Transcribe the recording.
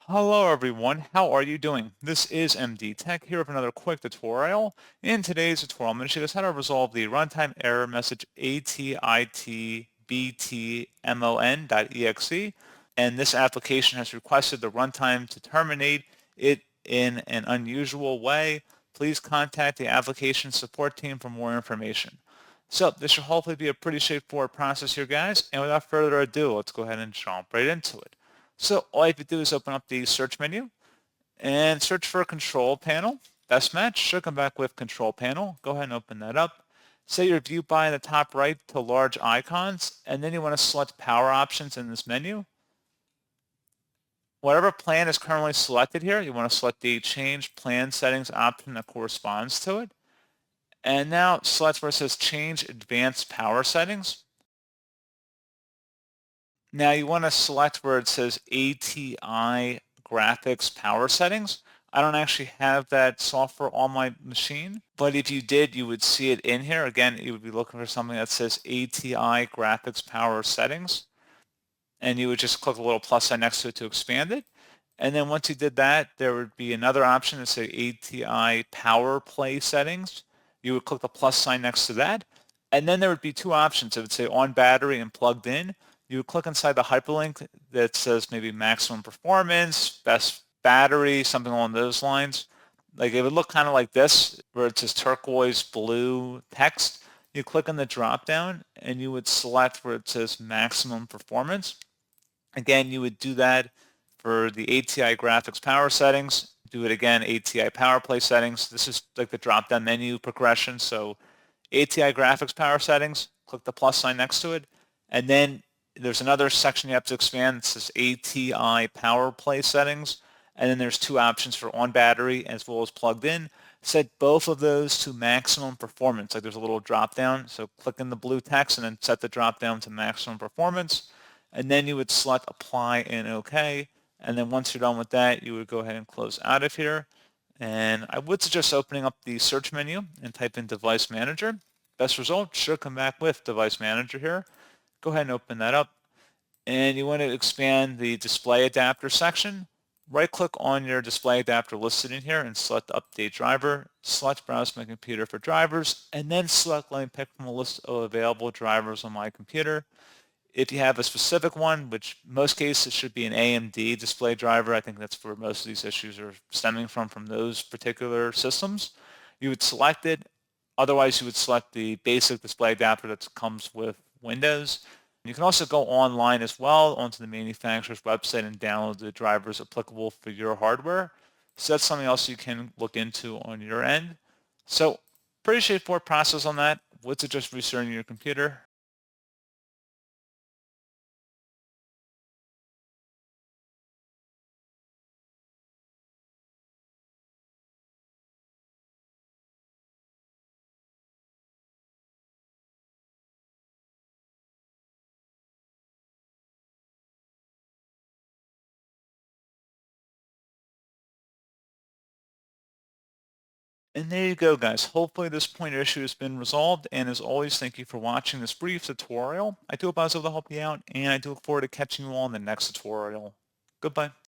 Hello everyone, how are you doing? This is MD Tech here with another quick tutorial. In today's tutorial, I'm going to show you guys how to resolve the runtime error message atibtmon.exe. And this application has requested the runtime to terminate it in an unusual way. Please contact the application support team for more information. So this should hopefully be a pretty straightforward process here, guys. And without further ado, let's go ahead and jump right into it. So all you have to do is open up the search menu and search for control panel. Best match should come back with control panel. Go ahead and open that up. Set your view by in the top right to large icons, and then you want to select power options in this menu. Whatever plan is currently selected here, you want to select the change plan settings option that corresponds to it. And now select where it says change advanced power settings. Now you want to select where it says ATI graphics power settings. I don't actually have that software on my machine, but if you did, you would see it in here. Again, you would be looking for something that says ATI graphics power settings, and you would just click the little plus sign next to it to expand it. And then once you did that, there would be another option that say ATI power play settings. You would click the plus sign next to that. And then there would be two options. It would say on battery and plugged in. You would click inside the hyperlink that says maybe maximum performance, best battery, something along those lines. Like it would look kind of like this, where it says turquoise blue text. You click on the drop down and you would select where it says maximum performance. Again, you would do that for the ATI graphics power settings. Do it again, ATI power play settings. This is like the drop down menu progression. So ATI graphics power settings, click the plus sign next to it. And then there's another section you have to expand. It says ATI power play settings. And then there's two options for on battery as well as plugged in. Set both of those to maximum performance. Like there's a little drop down. So click in the blue text and then set the drop down to maximum performance. And then you would select apply and OK. And then once you're done with that, you would go ahead and close out of here. And I would suggest opening up the search menu and type in Device Manager. Best result should come back with Device Manager here. Go ahead and open that up. And you want to expand the display adapter section. Right-click on your display adapter listed in here and select Update Driver. Select Browse My Computer for drivers, and then select Let me pick from a list of available drivers on my computer. If you have a specific one, which most cases should be an AMD display driver, I think that's where most of these issues are stemming from those particular systems, you would select it. Otherwise, you would select the basic display adapter that comes with Windows. You can also go online as well onto the manufacturer's website and download the drivers applicable for your hardware. So that's something else you can look into on your end. So pretty straightforward process on that. Would suggest restarting your computer. And there you go, guys. Hopefully this pointer issue has been resolved. And as always, thank you for watching this brief tutorial. I do hope I was able to help you out, and I do look forward to catching you all in the next tutorial. Goodbye.